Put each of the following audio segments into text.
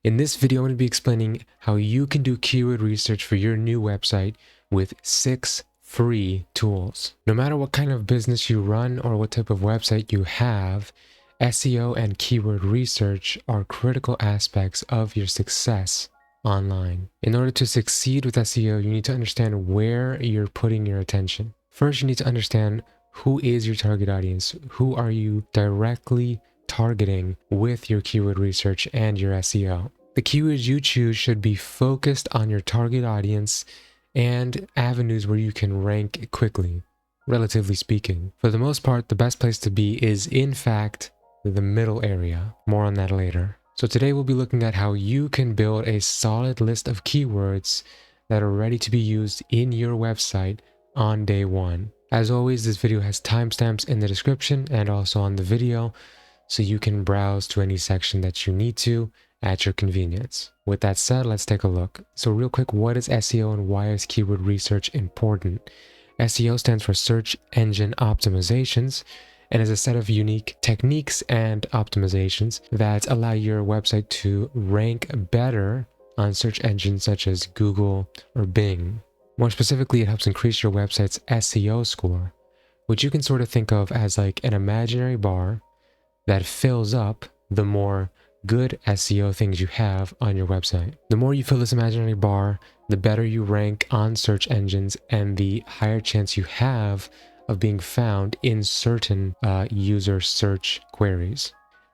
In this video, I'm going to be explaining how you can do keyword research for your new website with 6 free tools. No matter what kind of business you run or what type of website you have, SEO and keyword research are critical aspects of your success online. In order to succeed with SEO, you need to understand where you're putting your attention. First, you need to understand who is your target audience. Who are you directly targeting with your keyword research and your SEO? The keywords you choose should be focused on your target audience and avenues where you can rank quickly, relatively speaking. For the most part, the best place to be is, in fact, the middle area. More on that later. So today we'll be looking at how you can build a solid list of keywords that are ready to be used in your website on day one. As always, this video has timestamps in the description and also on the video, so you can browse to any section that you need to at your convenience. With that said, let's take a look. So real quick, what is SEO and why is keyword research important? SEO stands for Search Engine Optimizations and is a set of unique techniques and optimizations that allow your website to rank better on search engines such as Google or Bing. More specifically, it helps increase your website's SEO score, which you can sort of think of as like an imaginary bar that fills up the more good SEO things you have on your website. The more you fill this imaginary bar, the better you rank on search engines and the higher chance you have of being found in certain user search queries.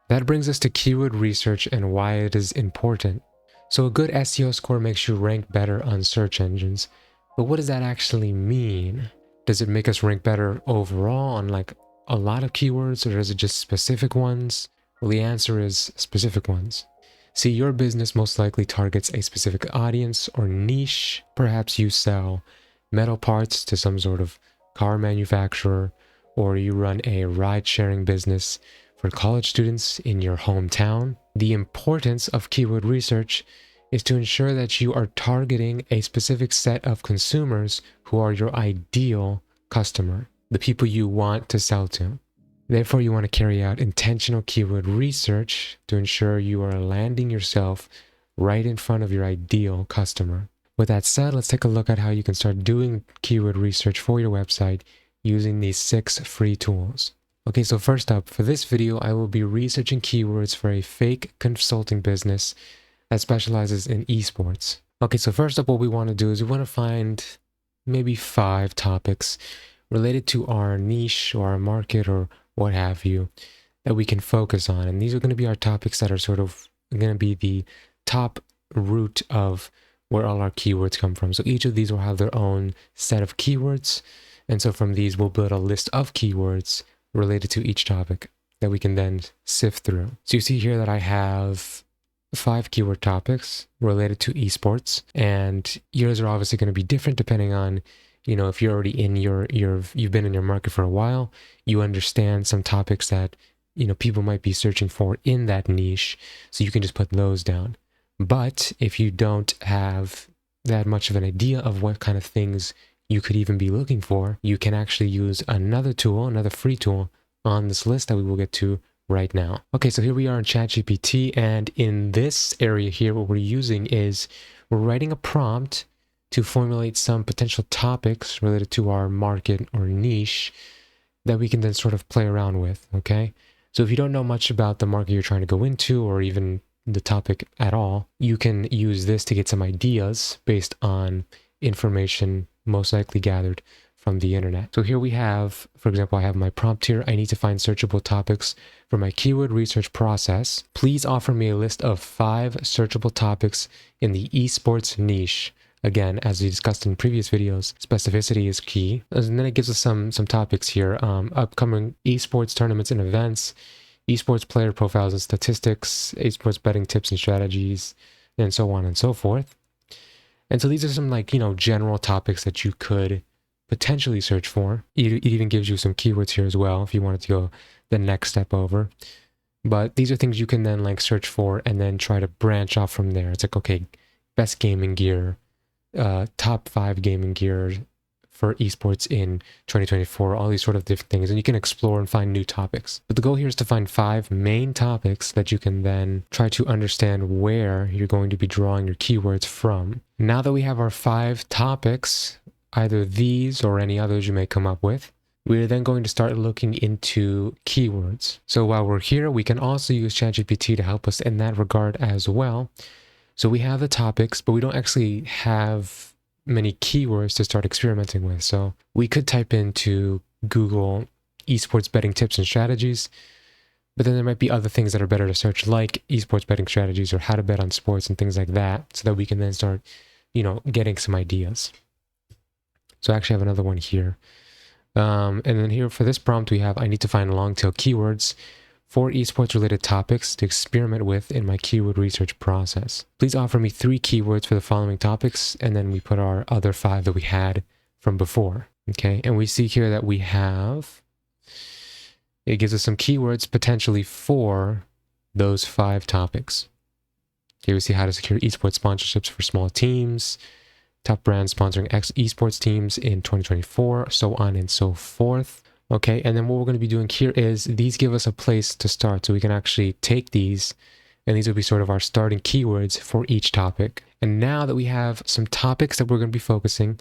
That brings us to keyword research and why it is important. So a good SEO score makes you rank better on search engines, but what does that actually mean? Does it make us rank better overall on like a lot of keywords, or is it just specific ones? Well, the answer is specific ones. See, your business most likely targets a specific audience or niche. Perhaps you sell metal parts to some sort of car manufacturer, or you run a ride-sharing business for college students in your hometown. The importance of keyword research is to ensure that you are targeting a specific set of consumers who are your ideal customer, the people you want to sell to. Therefore, you want to carry out intentional keyword research to ensure you are landing yourself right in front of your ideal customer. With that said, let's take a look at how you can start doing keyword research for your website using these 6 free tools. Okay, so first up, for this video, I will be researching keywords for a fake consulting business that specializes in esports. Okay, so first up, what we want to do is we want to find maybe 5 topics related to our niche or our market or what have you that we can focus on. And these are going to be our topics that are sort of going to be the top root of where all our keywords come from. So each of these will have their own set of keywords. And so from these, we'll build a list of keywords related to each topic that we can then sift through. So you see here that I have 5 keyword topics related to esports, and yours are obviously going to be different depending on, you know, if you're already in you've been in your market for a while, you understand some topics that, you know, people might be searching for in that niche, so you can just put those down. But if you don't have that much of an idea of what kind of things you could even be looking for, you can actually use another tool, another free tool on this list that we will get to right now. Okay, so here we are in ChatGPT, and in this area here, what we're using is we're writing a prompt to formulate some potential topics related to our market or niche that we can then sort of play around with, okay? So if you don't know much about the market you're trying to go into, or even the topic at all, you can use this to get some ideas based on information most likely gathered from the internet. So here we have, for example, I have my prompt here. I need to find searchable topics for my keyword research process. Please offer me a list of 5 searchable topics in the esports niche. Again, as we discussed in previous videos, specificity is key. And then it gives us some topics here. Upcoming esports tournaments and events, esports player profiles and statistics, esports betting tips and strategies, and so on and so forth. And so these are some, like, you know, general topics that you could potentially search for. It even gives you some keywords here as well if you wanted to go the next step over. But these are things you can then like search for and then try to branch off from there. It's like, okay, best gaming gear, top 5 gaming gear for esports in 2024, all these sort of different things, and you can explore and find new topics. But the goal here is to find 5 main topics that you can then try to understand where you're going to be drawing your keywords from. Now that we have our 5 topics, either these or any others you may come up with, we're then going to start looking into keywords. So while we're here, we can also use ChatGPT to help us in that regard as well. So we have the topics, but we don't actually have many keywords to start experimenting with. So we could type into Google esports betting tips and strategies, but then there might be other things that are better to search, like esports betting strategies or how to bet on sports and things like that, so that we can then start, getting some ideas. So I actually have another one here. And then here for this prompt, we have, I need to find long tail keywords for esports related topics to experiment with in my keyword research process. Please offer me 3 keywords for the following topics, and then we put our other 5 that we had from before. Okay, and we see here that we have, it gives us some keywords potentially for those 5 topics. Here we see how to secure esports sponsorships for small teams, top brands sponsoring esports teams in 2024, so on and so forth. Okay, and then what we're going to be doing here is these give us a place to start. So we can actually take these, and these will be sort of our starting keywords for each topic. And now that we have some topics that we're going to be focusing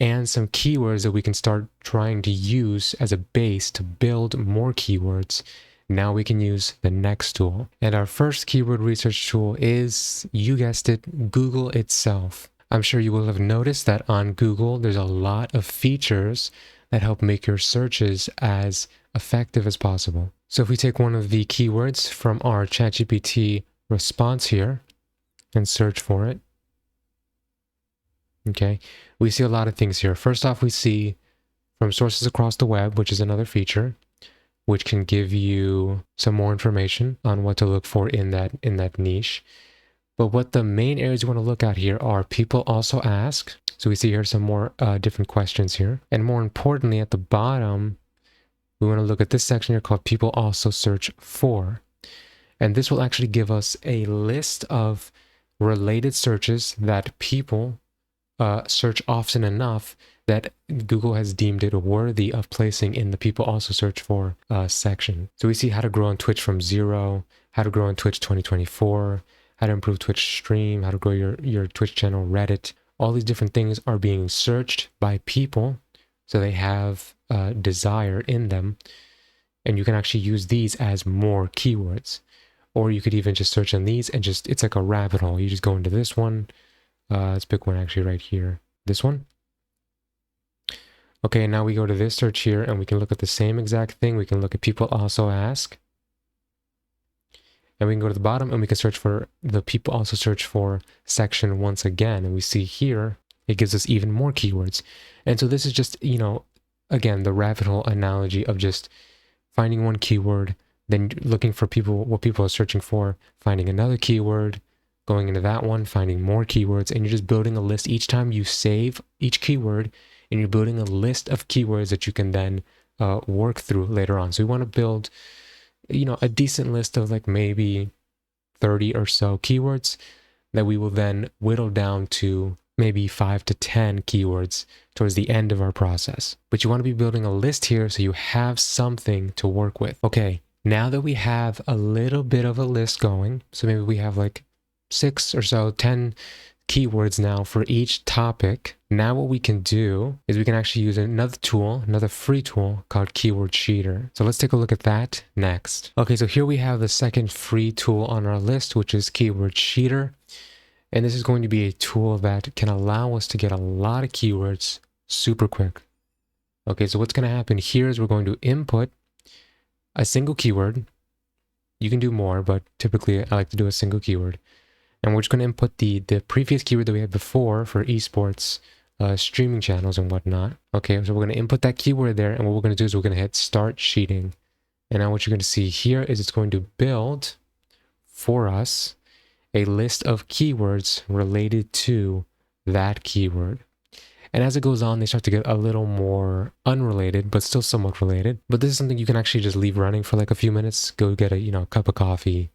and some keywords that we can start trying to use as a base to build more keywords, now we can use the next tool. And our first keyword research tool is, you guessed it, Google itself. I'm sure you will have noticed that on Google, there's a lot of features that help make your searches as effective as possible. So if we take one of the keywords from our ChatGPT response here and search for it, okay, we see a lot of things here. First off, we see from sources across the web, which is another feature, which can give you some more information on what to look for in that niche. But what the main areas you want to look at here are people also ask. So we see here some more different questions here. And more importantly, at the bottom, we want to look at this section here called people also search for. And this will actually give us a list of related searches that people search often enough that Google has deemed it worthy of placing in the people also search for section. So we see how to grow on Twitch from 0, how to grow on Twitch 2024, how to improve Twitch stream, how to grow your Twitch channel, Reddit. All these different things are being searched by people, so they have desire in them, and you can actually use these as more keywords. Or you could even just search on these and it's like a rabbit hole. You just go into this one. Let's pick one actually right here. This one. Okay, now we go to this search here, and we can look at the same exact thing. We can look at people also ask. And we can go to the bottom and we can search for the people also search for section once again. And we see here, it gives us even more keywords. And so this is just, again, the rabbit hole analogy of just finding one keyword, then looking for what people are searching for, finding another keyword, going into that one, finding more keywords, and you're just building a list. Each time you save each keyword, and you're building a list of keywords that you can then work through later on. So we want to build a decent list of like maybe 30 or so keywords that we will then whittle down to maybe 5 to 10 keywords towards the end of our process. But you want to be building a list here so you have something to work with. Okay, now that we have a little bit of a list going, so maybe we have like 6 or so, 10 keywords now for each topic. Now what we can do is we can actually use another tool, another free tool called Keyword Sheeter. So let's take a look at that next. Okay, so here we have the second free tool on our list, which is Keyword Sheeter. And this is going to be a tool that can allow us to get a lot of keywords super quick. Okay, so what's going to happen here is we're going to input a single keyword. You can do more, but typically I like to do a single keyword. And we're just going to input the previous keyword that we had before for esports streaming channels and whatnot. Okay, so we're going to input that keyword there, and what we're going to do is we're going to hit Start Sheeting. And now what you're going to see here is it's going to build for us a list of keywords related to that keyword. And as it goes on, they start to get a little more unrelated, but still somewhat related. But this is something you can actually just leave running for like a few minutes, go get a cup of coffee,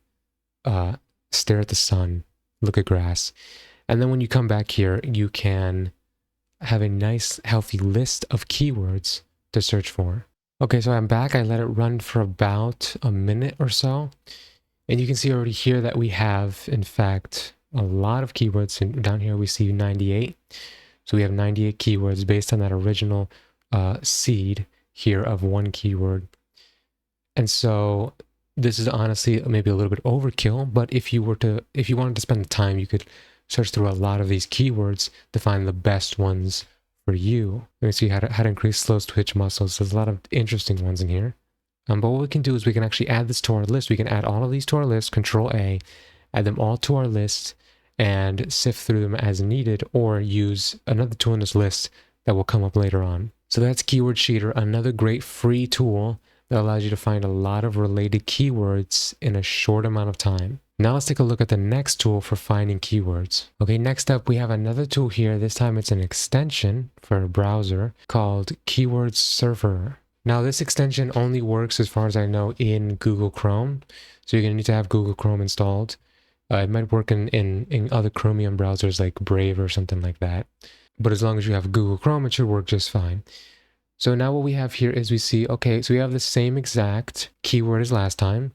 stare at the sun, look at grass. And then when you come back here, you can have a nice healthy list of keywords to search for. Okay, so I'm back. I let it run for about a minute or so. And you can see already here that we have, in fact, a lot of keywords. And down here we see 98. So we have 98 keywords based on that original seed here of one keyword. And so this is honestly maybe a little bit overkill, but if you wanted to spend the time, you could search through a lot of these keywords to find the best ones for you. Let me see how to increase slow twitch muscles. There's a lot of interesting ones in here. But what we can do is we can actually add this to our list. We can add all of these to our list, Control A, add them all to our list, and sift through them as needed, or use another tool in this list that will come up later on. So that's Keyword Cheater, another great free tool that allows you to find a lot of related keywords in a short amount of time. Now let's take a look at the next tool for finding keywords. Okay, next up we have another tool here. This time it's an extension for a browser called Keyword Surfer. Now this extension only works, as far as I know, in Google Chrome. So you're going to need to have Google Chrome installed. It might work in other Chromium browsers like Brave or something like that. But as long as you have Google Chrome, it should work just fine. So now what we have here is we see, okay, so we have the same exact keyword as last time.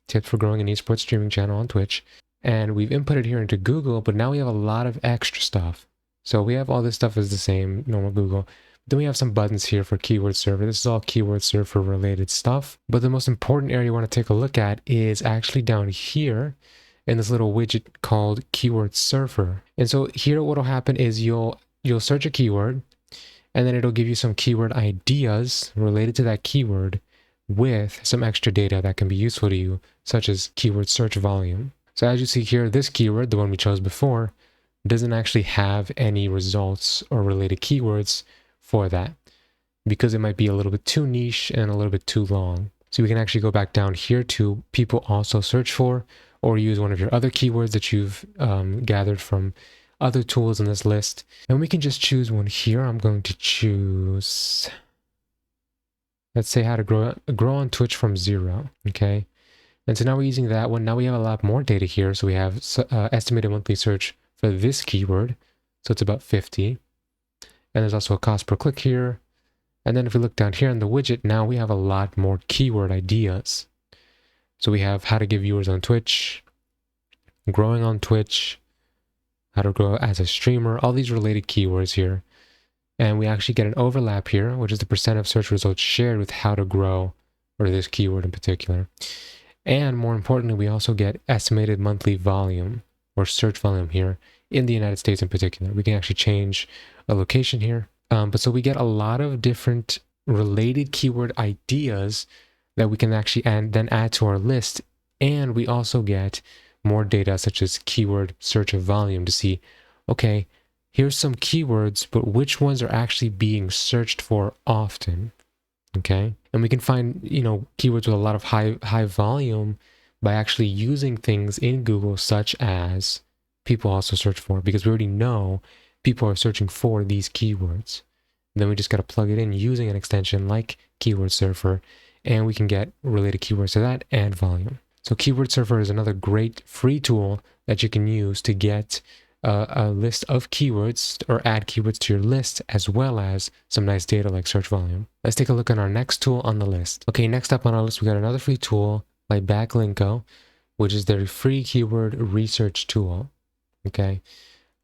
Tips for growing an esports streaming channel on Twitch. And we've inputted here into Google, but now we have a lot of extra stuff. So we have all this stuff as the same, normal Google. Then we have some buttons here for Keyword Surfer. This is all Keyword Surfer related stuff. But the most important area you want to take a look at is actually down here in this little widget called Keyword Surfer. And so here what will happen is you'll search a keyword, and then it'll give you some keyword ideas related to that keyword with some extra data that can be useful to you, such as keyword search volume. So as you see here, this keyword, the one we chose before, doesn't actually have any results or related keywords for that, because it might be a little bit too niche and a little bit too long. So we can actually go back down here to people also search for, or use one of your other keywords that you've gathered from other tools in this list. And we can just choose one here. I'm going to choose, let's say, how to grow on Twitch from 0. Okay. And so now we're using that one. Now we have a lot more data here. So we have estimated monthly search for this keyword. So it's about 50. And there's also a cost per click here. And then if we look down here in the widget, now we have a lot more keyword ideas. So we have how to get viewers on Twitch, growing on Twitch, how to grow as a streamer, all these related keywords here. And we actually get an overlap here, which is the percent of search results shared with how to grow, or this keyword in particular. And more importantly, we also get estimated monthly volume, or search volume here, in the United States in particular. We can actually change a location here. But so we get a lot of different related keyword ideas that we can actually then add to our list. And we also get more data such as keyword search of volume to see, okay, here's some keywords, but which ones are actually being searched for often, okay? And we can find, keywords with a lot of high volume by actually using things in Google such as people also search for, because we already know people are searching for these keywords. Then we just got to plug it in using an extension like Keyword Surfer, and we can get related keywords to that and volume. So Keyword Surfer is another great free tool that you can use to get a list of keywords or add keywords to your list, as well as some nice data like search volume. Let's take a look at our next tool on the list. Okay, next up on our list, we got another free tool like Backlinko, which is their free keyword research tool. Okay,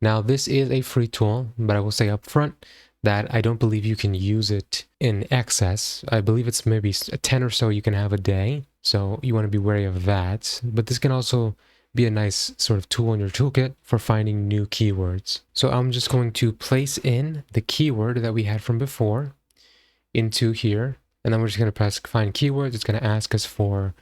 now this is a free tool, but I will say up front that I don't believe you can use it in excess. I believe it's maybe 10 or so you can have a day. So you want to be wary of that. But this can also be a nice sort of tool in your toolkit for finding new keywords. So I'm just going to place in the keyword that we had from before into here. And then we're just going to press find keywords. It's going to ask us for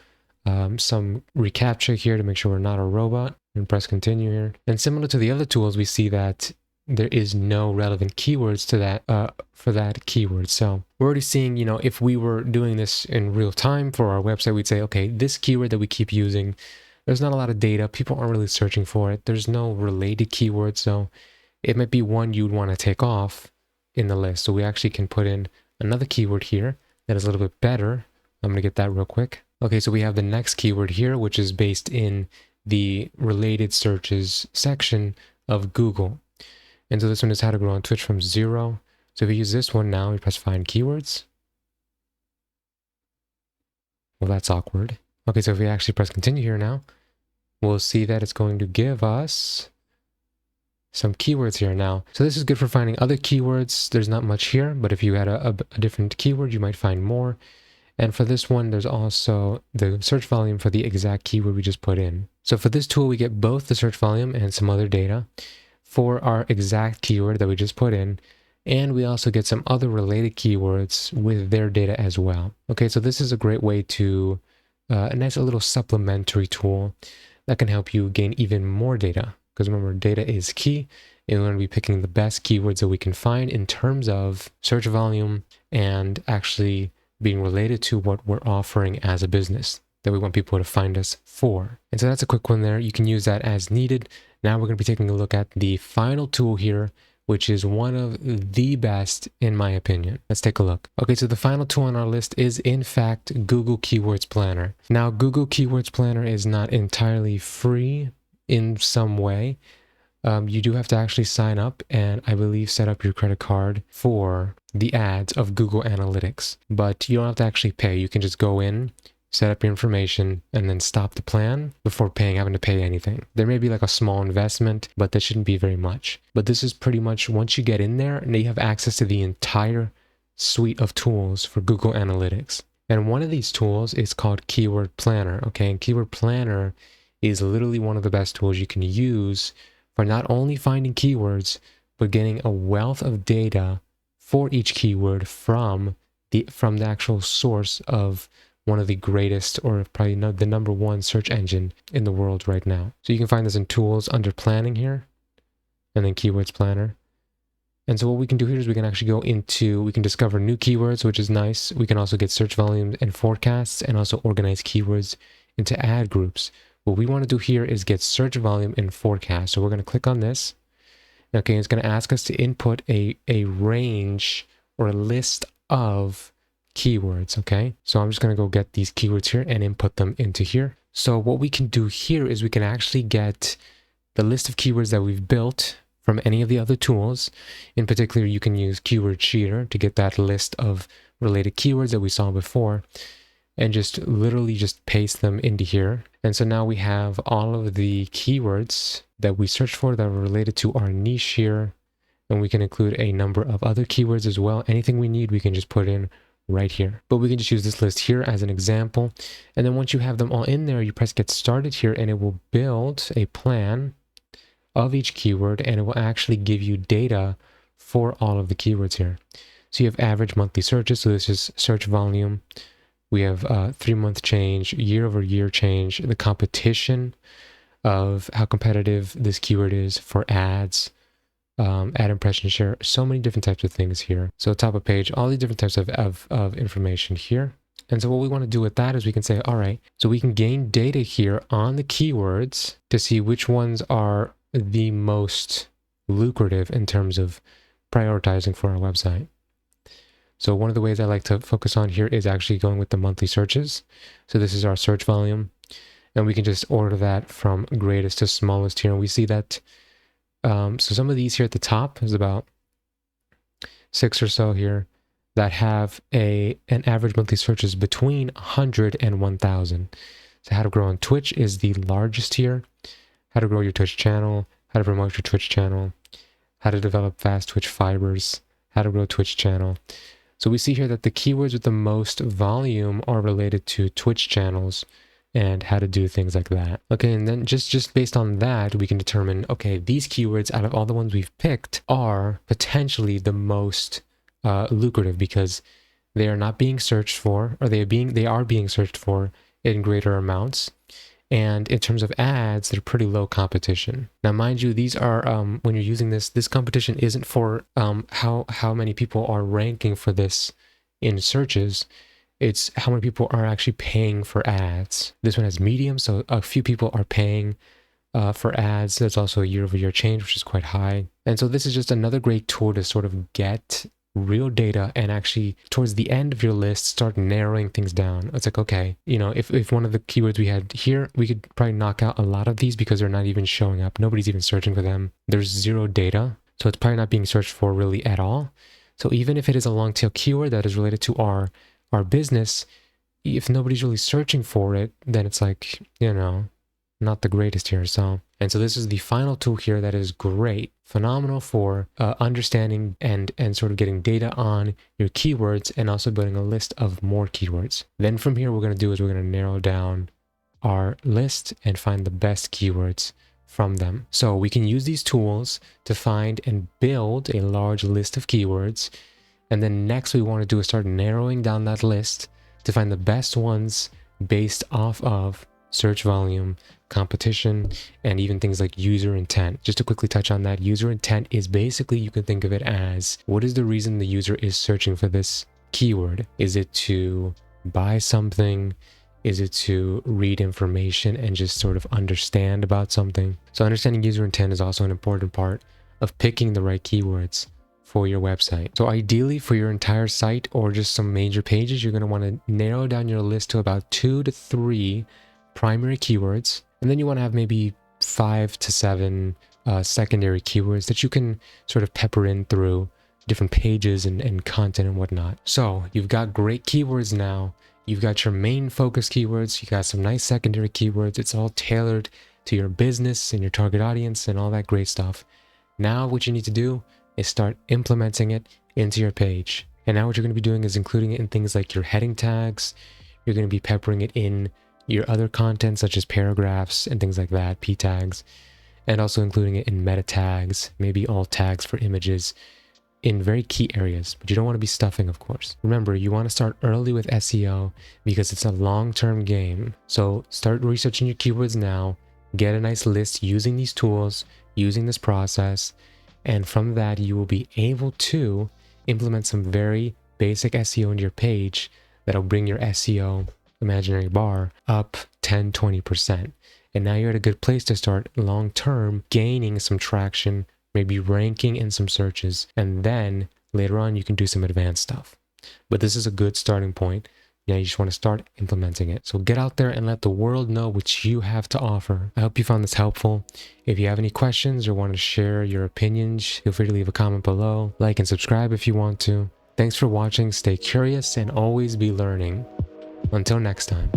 some reCAPTCHA here to make sure we're not a robot, and press continue here. And similar to the other tools, we see that there is no relevant keywords to that for that keyword. So we're already seeing, if we were doing this in real time for our website, we'd say, okay, this keyword that we keep using, there's not a lot of data. People aren't really searching for it. There's no related keywords. So it might be one you'd want to take off in the list. So we actually can put in another keyword here that is a little bit better. I'm going to get that real quick. Okay, so we have the next keyword here, which is based in the related searches section of Google. And so this one is how to grow on Twitch from 0. So if we use this one now, we press find keywords. Well, that's awkward. Okay, so if we actually press continue here now, we'll see that it's going to give us some keywords here now. So this is good for finding other keywords. There's not much here, but if you had a different keyword, you might find more. And for this one, there's also the search volume for the exact keyword we just put in. So for this tool, we get both the search volume and some other data for our exact keyword that we just put in. And we also get some other related keywords with their data as well. Okay, so this is a great way to, a nice little supplementary tool that can help you gain even more data. Because remember, data is key, and we're going to be picking the best keywords that we can find in terms of search volume and actually being related to what we're offering as a business that we want people to find us for. And so that's a quick one there. You can use that as needed. Now we're going to be taking a look at the final tool here, which is one of the best in my opinion. Let's take a look. Okay, so the final tool on our list is in fact Google Keywords Planner. Now, Google Keywords Planner is not entirely free in some way. You do have to actually sign up and I believe set up your credit card for the ads of Google Analytics. But you don't have to actually pay. You can just go in, set up your information, and then stop the plan before having to pay anything. There may be like a small investment, but that shouldn't be very much. But this is pretty much once you get in there, and you have access to the entire suite of tools for Google Analytics. And one of these tools is called Keyword Planner. Okay, and Keyword Planner is literally one of the best tools you can use for not only finding keywords, but getting a wealth of data for each keyword from the actual source of one of the greatest, or probably the number one search engine in the world right now. So you can find this in tools under planning here, and then keywords planner. And so what we can do here is we can actually go into, we can discover new keywords, which is nice. We can also get search volumes and forecasts, and also organize keywords into ad groups. What we want to do here is get search volume and forecast. So we're going to click on this. Okay, it's going to ask us to input a range or a list of keywords. Okay, so I'm just going to go get these keywords here and input them into here. So what we can do here is we can actually get the list of keywords that we've built from any of the other tools. In particular, you can use Keyword Cheater to get that list of related keywords that we saw before, and just literally just paste them into here. And so now we have all of the keywords that we searched for that are related to our niche here. And we can include a number of other keywords as well. Anything we need, we can just put in right here. But we can just use this list here as an example. And then once you have them all in there, you press get started here and it will build a plan of each keyword, and it will actually give you data for all of the keywords here. So you have average monthly searches. So this is search volume. We have 3-month change, year-over-year change, the competition of how competitive this keyword is for ads, ad impression share, so many different types of things here. So top of page, all the different types of information here. And so what we want to do with that is we can say, all right, so we can gain data here on the keywords to see which ones are the most lucrative in terms of prioritizing for our website. So one of the ways I like to focus on here is actually going with the monthly searches. So this is our search volume, and we can just order that from greatest to smallest here. And we see that, so some of these here at the top is about 6 or so here that have an average monthly searches between 100 and 1,000. So how to grow on Twitch is the largest here. How to grow your Twitch channel, how to promote your Twitch channel, how to develop fast Twitch fibers, how to grow Twitch channel. So we see here that the keywords with the most volume are related to Twitch channels and how to do things like that. Okay, and then just based on that, we can determine, okay, these keywords out of all the ones we've picked are potentially the most lucrative because they are not being searched for, or they are being searched for in greater amounts. And in terms of ads, they're pretty low competition. Now, mind you, these are, when you're using this competition isn't for how many people are ranking for this in searches. It's how many people are actually paying for ads. This one has medium, so a few people are paying for ads. There's also a year-over-year change, which is quite high. And so this is just another great tool to sort of get real data and actually towards the end of your list start narrowing things down. It's like, okay, you know, if one of the keywords we had here, we could probably knock out a lot of these because they're not even showing up. Nobody's even searching for them. There's zero data. So it's probably not being searched for really at all. So even if it is a long tail keyword that is related to our business, if nobody's really searching for it, then it's like, not the greatest here. So this is the final tool here that is great, phenomenal for understanding and sort of getting data on your keywords and also building a list of more keywords. Then from here, what we're going to do is we're going to narrow down our list and find the best keywords from them. So we can use these tools to find and build a large list of keywords. And then next we want to do is start narrowing down that list to find the best ones based off of search volume, competition, and even things like user intent. Just to quickly touch on that, user intent is basically, you can think of it as, what is the reason the user is searching for this keyword? Is it to buy something? Is it to read information and just sort of understand about something? So understanding user intent is also an important part of picking the right keywords for your website. So ideally for your entire site or just some major pages, you're going to want to narrow down your list to about 2 to 3 primary keywords. And then you want to have maybe 5 to 7 secondary keywords that you can sort of pepper in through different pages and content and whatnot. So you've got great keywords now. You've got your main focus keywords. You got some nice secondary keywords. It's all tailored to your business and your target audience and all that great stuff. Now what you need to do is start implementing it into your page. And now what you're going to be doing is including it in things like your heading tags. You're going to be peppering it in your other content such as paragraphs and things like that, p tags, and also including it in meta tags, maybe alt tags for images in very key areas, but you don't want to be stuffing, of course. Remember, you want to start early with SEO because it's a long-term game. So start researching your keywords now, get a nice list using these tools, using this process, and from that you will be able to implement some very basic SEO into your page that'll bring your SEO imaginary bar up 10-20%. And now you're at a good place to start long-term gaining some traction, maybe ranking in some searches, and then later on you can do some advanced stuff. But this is a good starting point. Now you just want to start implementing it. So get out there and let the world know what you have to offer. I hope you found this helpful. If you have any questions or want to share your opinions, feel free to leave a comment below. Like and subscribe if you want to. Thanks for watching. Stay curious and always be learning. Until next time.